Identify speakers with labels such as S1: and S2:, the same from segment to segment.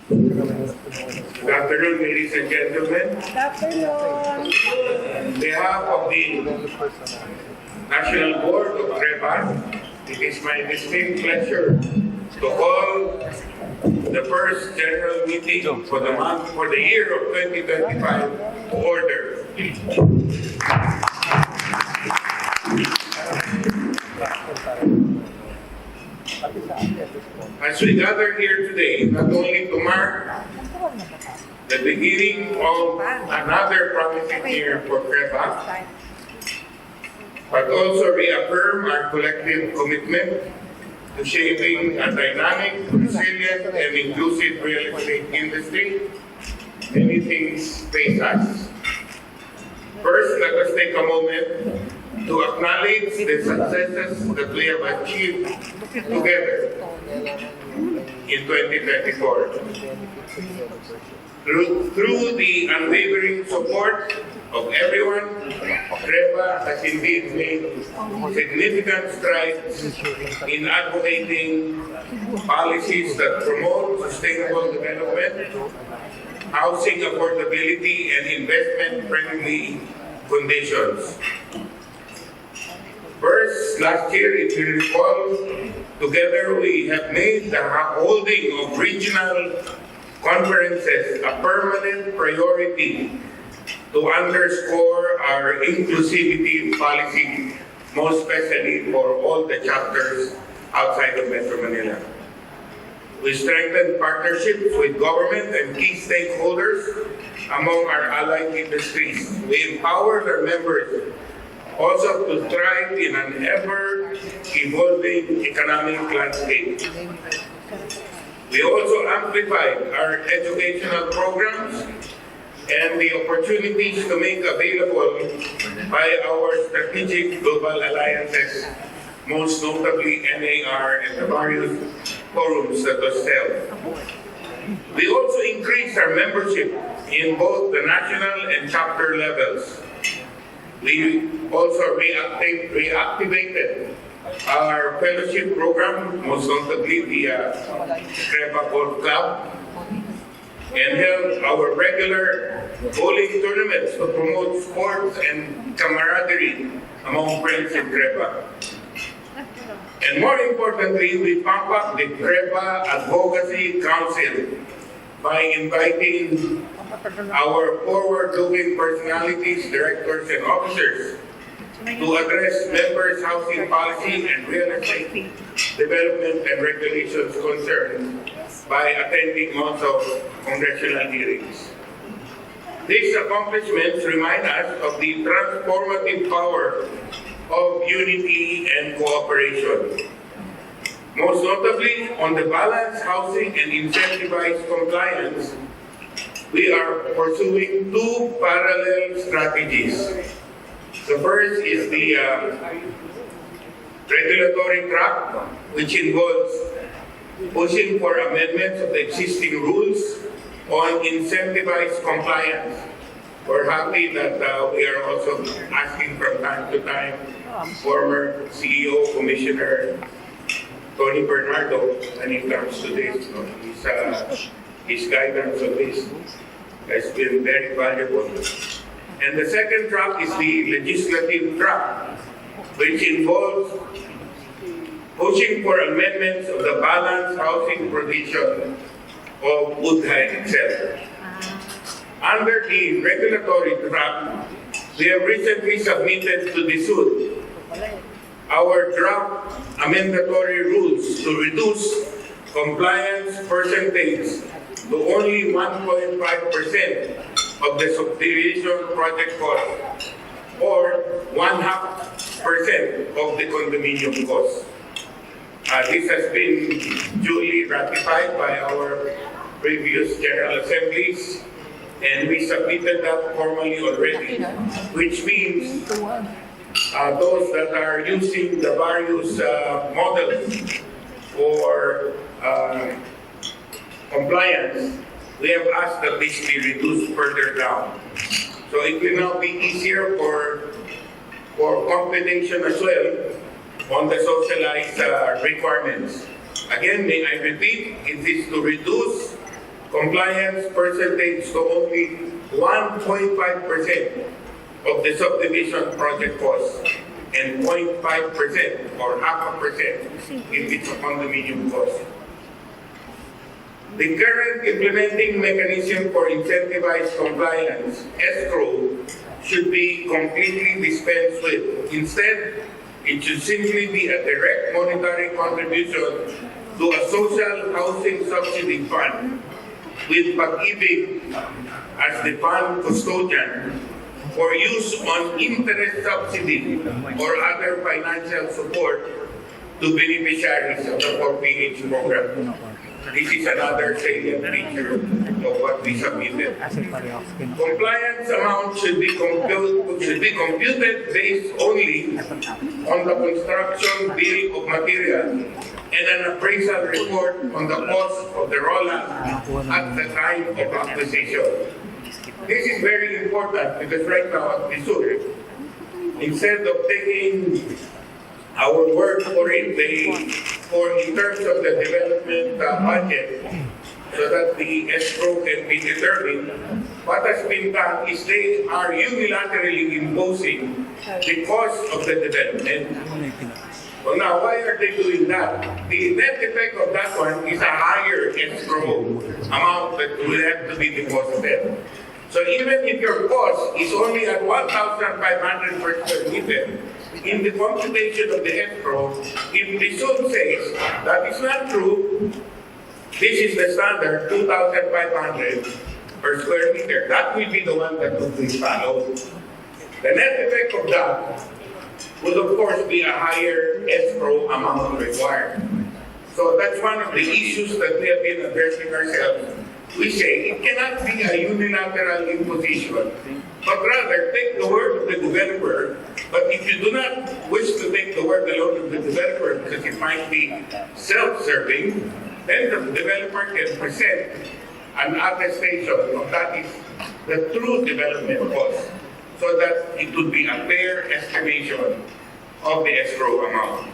S1: Good afternoon, ladies and gentlemen.
S2: Good afternoon.
S1: On behalf of the National Board of GMM, it is my distinct pleasure to call the first general meeting for the year of 2025 to order. As we gather here today, not only to mark the beginning of another promising year for GMM, but also reaffirm our collective commitment to shaping a dynamic, resilient, and inclusive real estate industry. Many things face us. First, let us take a moment to acknowledge the successes that we have achieved together in 2024. Through the unwavering support of everyone, GMM has indeed made significant strides in advocating policies that promote sustainable development, housing affordability, and investment-friendly conditions. First, last year, if you recall, together we have made the holding of regional conferences a permanent priority to underscore our inclusivity policy, most especially for all the chapters outside of Metro Manila. We strengthened partnerships with government and key stakeholders among our allied industries. We empowered our members also to thrive in an ever-evolving economic landscape. We also amplified our educational programs and the opportunities to make available by our strategic global alliances, most notably NAR and the various forums that was held. We also increased our membership in both the national and chapter levels. We also reactivated our fellowship program, most notably the GMM Golf Club, and held our regular bowling tournaments to promote sports and camaraderie among friends in GMM. And more importantly, we pump up the GMM Advocacy Council by inviting our forward-looking personalities, directors, and officers to address members' housing policy and real estate development and regulations concerns by attending also congressional hearings. These accomplishments remind us of the transformative power of unity and cooperation. Most notably, on the balanced housing and incentivized compliance, we are pursuing two parallel strategies. The first is the regulatory track, which involves pushing for amendments of the existing rules on incentivized compliance. We're happy that we are also asking from time to time former CEO, Commissioner Tony Bernardo, when it comes to this. His guidance on this has been very valuable. And the second track is the legislative track, which involves pushing for amendments of the balanced housing provision of Woodhide itself. Under the regulatory track, we have recently submitted to the SUD our draft amendatory rules to reduce compliance percentage to only 1.5% of the subdivision project cost or 0.5% of the condominium cost. This has been duly ratified by our previous General Assemblies, and we submitted that formally already, which means those that are using the various models for compliance, we have asked that this be reduced further down. So it will now be easier for computation as well on the socialized requirements. Again, may I repeat, it is to reduce compliance percentage to only 1.5% of the subdivision project cost and 0.5% or half a percent if it's a condominium cost. The current implementing mechanism for incentivized compliance, escrow, should be completely dispensed with. Instead, it should simply be a direct monetary contribution to a social housing subsidy fund with Pag-ibig as the fund custodian for use on interest subsidy or other financial support to beneficiaries of the 4PH program. This is another salient feature of what we submitted. Compliance amount should be computed based only on the construction bill of material and an appraisal report on the cost of the rollout at the time of acquisition. This is very important because right now at Missouri, instead of taking our word for it, in terms of the development budget, so that the escrow can be determined, what has been done is they are unilaterally imposing the cost of the development. Well, now, why are they doing that? The net effect of that one is a higher escrow amount that will have to be deposited. So even if your cost is only at 1,500 per square meter, in the computation of the escrow, if the suit says that is not true, this is the standard 2,500 per square meter, that will be the one that will be followed. The net effect of that would of course be a higher escrow amount required. So that's one of the issues that we have been addressing ourselves. We say it cannot be a unilateral imposition, but rather take the word of the developer. But if you do not wish to take the word alone of the developer because it might be self-serving, then the developer can present an attestation of that is the true development cost, so that it would be a fair estimation of the escrow amount.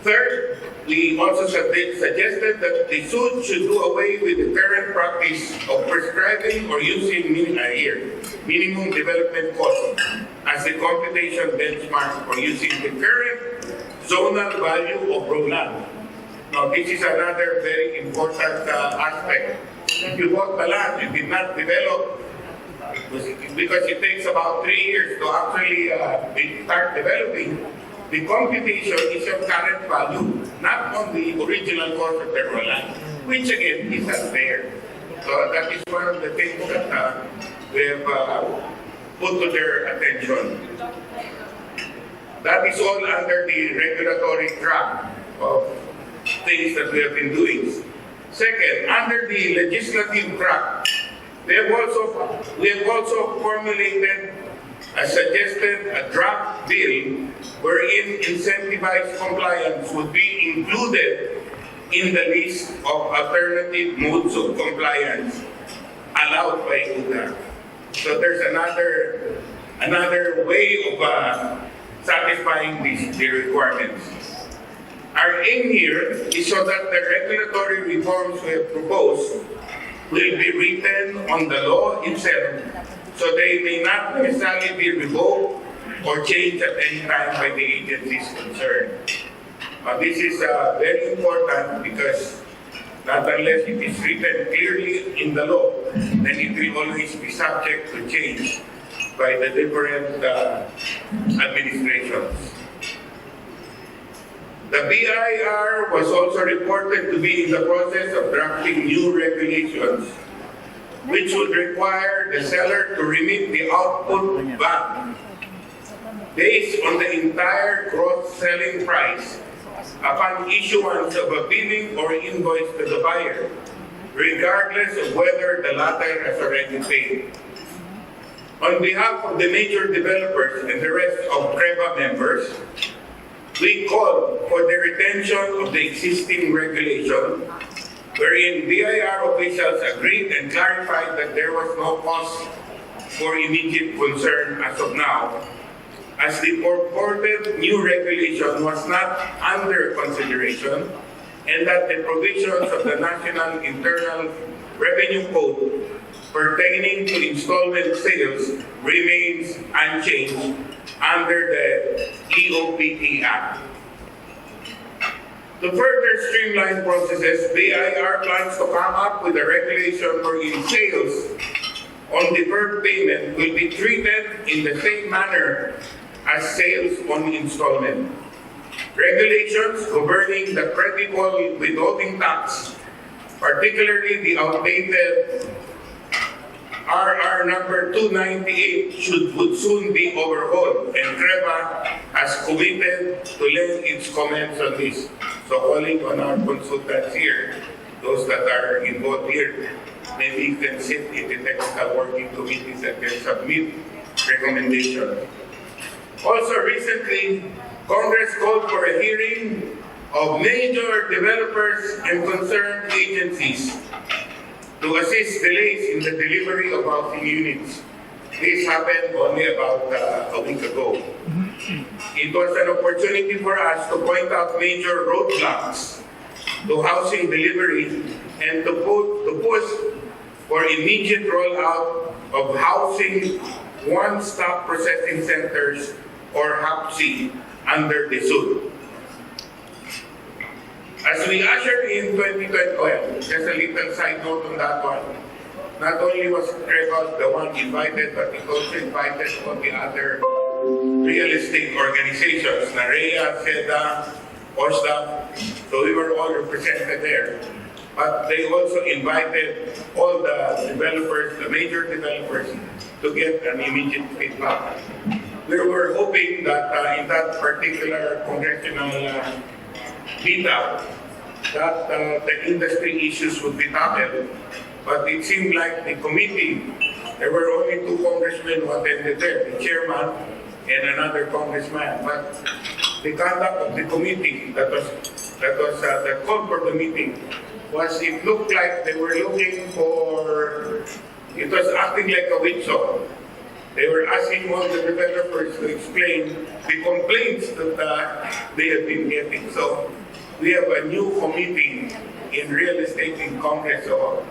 S1: Third, we also suggested that the suit should do away with the current practice of prescribing or using minimum development cost as the computation benchmark for using the current zonal value of raw land. Now, this is another very important aspect. If you bought the land, you did not develop, because it takes about 3 years to actually start developing. The computation is your current value, not on the original cost of the raw land, which again is unfair. So that is one of the things that we have put to their attention. That is all under the regulatory track of things that we have been doing. Second, under the legislative track, we have also formulated suggested a draft bill wherein incentivized compliance would be included in the list of alternative modes of compliance allowed by UDA. So there's another way of satisfying the requirements. Our aim here is so that the regulatory reforms we have proposed will be written on the law itself, so they may not necessarily be revoked or changed at any time by the agencies concerned. This is very important because not unless it is written clearly in the law, then it will always be subject to change by the different administrations. The BIR was also reported to be in the process of drafting new regulations which would require the seller to remit the output VAT based on the entire gross selling price upon issuance of a billing or invoice to the buyer, regardless of whether the latter has already paid. On behalf of the major developers and the rest of CREVA members, we call for the retention of the existing regulation, wherein BIR officials agreed and clarified that there was no cause for immediate concern as of now, as the purported new regulation was not under consideration and that the provisions of the National Internal Revenue Code pertaining to installment sales remains unchanged under the EOPT Act. To further streamline processes, BIR plans to come up with a regulation wherein sales on deferred payment will be treated in the same manner as sales on installment. Regulations governing the credible withholding tax, particularly the outdated RR number 298 would soon be overhauled, and CREVA has committed to lend its comments on this. So calling on our consultants here, those that are involved here, maybe you can sit in the technical working committees that can submit recommendations. Also recently, Congress called for a hearing of major developers and concerned agencies to assist delays in the delivery of housing units. This happened only about a week ago. It was an opportunity for us to point out major roadblocks to housing delivery and to push for immediate rollout of housing one-stop processing centers, or HAPC, under the SUD. As we usher in 2020, well, just a little side note on that one. Not only was CREVA the one invited, but it also invited all the other real estate organizations, NAREA, SEDA, OSDA, so we were all represented there. But they also invited all the developers, the major developers, to get an immediate feedback. We were hoping that in that particular congressional meetup, that the industry issues would be tackled. But it seemed like the committee, there were only 2 congressmen who attended there, the chairman and another congressman. But the conduct of the committee that called for the meeting was, it looked like they were looking for, it was acting like a witch hunt. They were asking all the developers to explain the complaints that they have been getting. So we have a new committee in real estate in Congress, so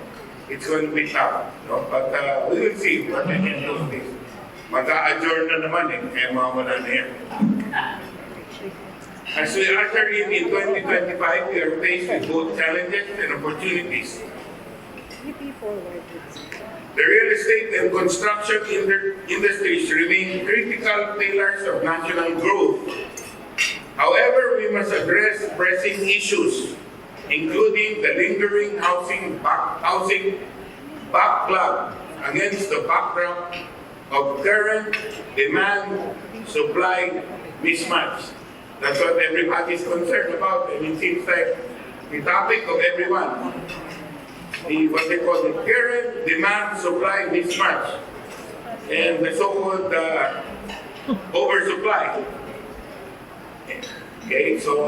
S1: it's going to be tough. No? But we will see what they can do with this. Mag-a-adjourn na naman kaya mawala na yan. As we usher in 2025, we are faced with both challenges and opportunities. The real estate and construction industries remain critical pillars of national growth. However, we must address pressing issues, including the lingering housing backlog against the backdrop of current demand-supply mismatch. That's what everybody is concerned about, and it seems like the topic of everyone. What they call the current demand-supply mismatch and the so-called oversupply. Okay, so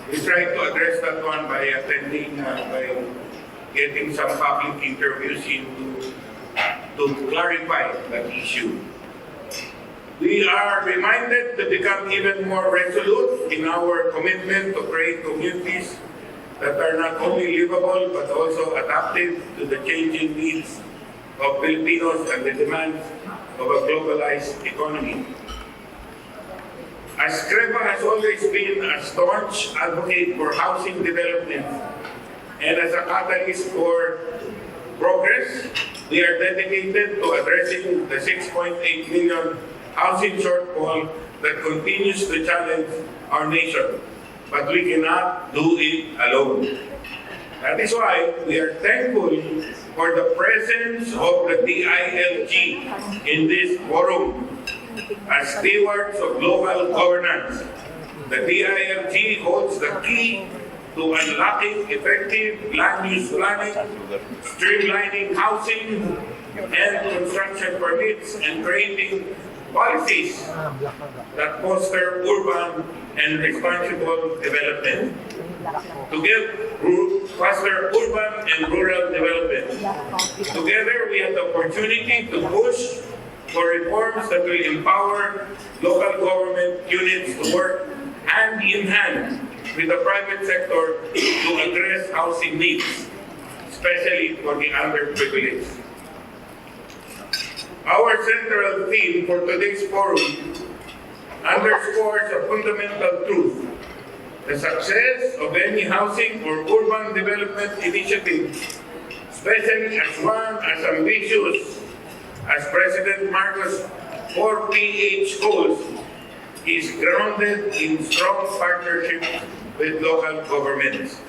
S1: we try to address that one by attending, by getting some public interviews to clarify that issue. We are reminded to become even more resolute in our commitment to create communities that are not only livable but also adaptive to the changing needs of Filipinos and the demands of a globalized economy. As CREVA has always been a staunch advocate for housing development and as a catalyst for progress, we are dedicated to addressing the 6.8 million housing shortfall that continues to challenge our nation. But we cannot do it alone. That is why we are thankful for the presence of the DILG in this forum. As stewards of global governance, the DILG holds the key to unlocking effective land use planning, streamlining housing and construction permits, and creating policies that foster urban and responsible development. Foster urban and rural development. Together, we have the opportunity to push for reforms that will empower local government units to work hand in hand with the private sector to address housing needs, especially for the underprivileged. Our central theme for today's forum underscores a fundamental truth. The success of any housing or urban development initiative, especially as one as ambitious as President Marcos' 4PH goals, is grounded in strong partnership with local governments.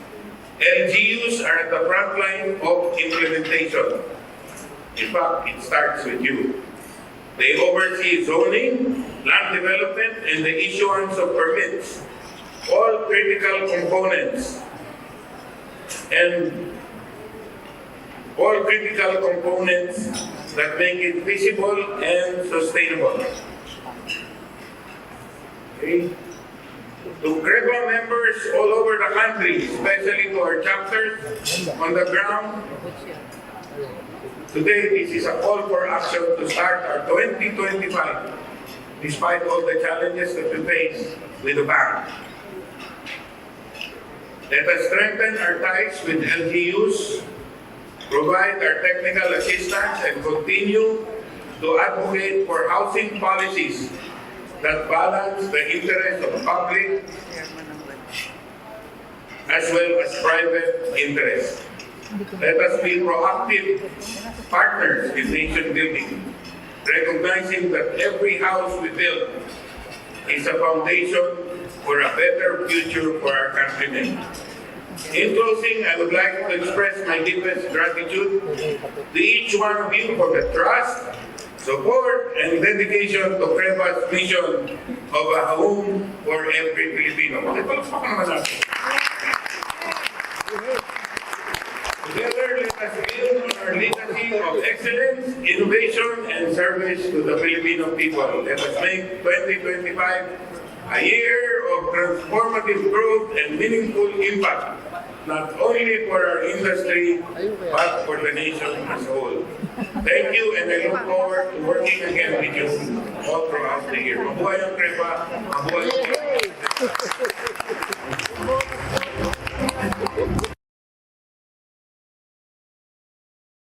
S1: LGUs are at the front line of implementation. In fact, it starts with you. They oversee zoning, land development, and the issuance of permits, all critical components that make it feasible and sustainable. Okay. To CREPA members all over the country, especially to our chapters on the ground, today this is a call for action to start our 2025, despite all the challenges that we face with the bank. Let us strengthen our ties with LGUs, provide our technical assistance, and continue to advocate for housing policies that balance the interests of public as well as private interests. Let us be proactive partners in nation building, recognizing that every house we build is a foundation for a better future for our countrymen. In closing, I would like to express my deepest gratitude to each one of you for the trust, support, and dedication to CREPA's mission of a home for every Filipino. Together, let us build on our legacy of excellence, innovation, and service to the Filipino people. Let us make 2025 a year of transformative growth and meaningful impact, not only for our industry, but for the nation as a whole. Thank you, and I look forward to working again with you all throughout the year. Mabuhay ang CREPA! Mabuhay ang CREPA!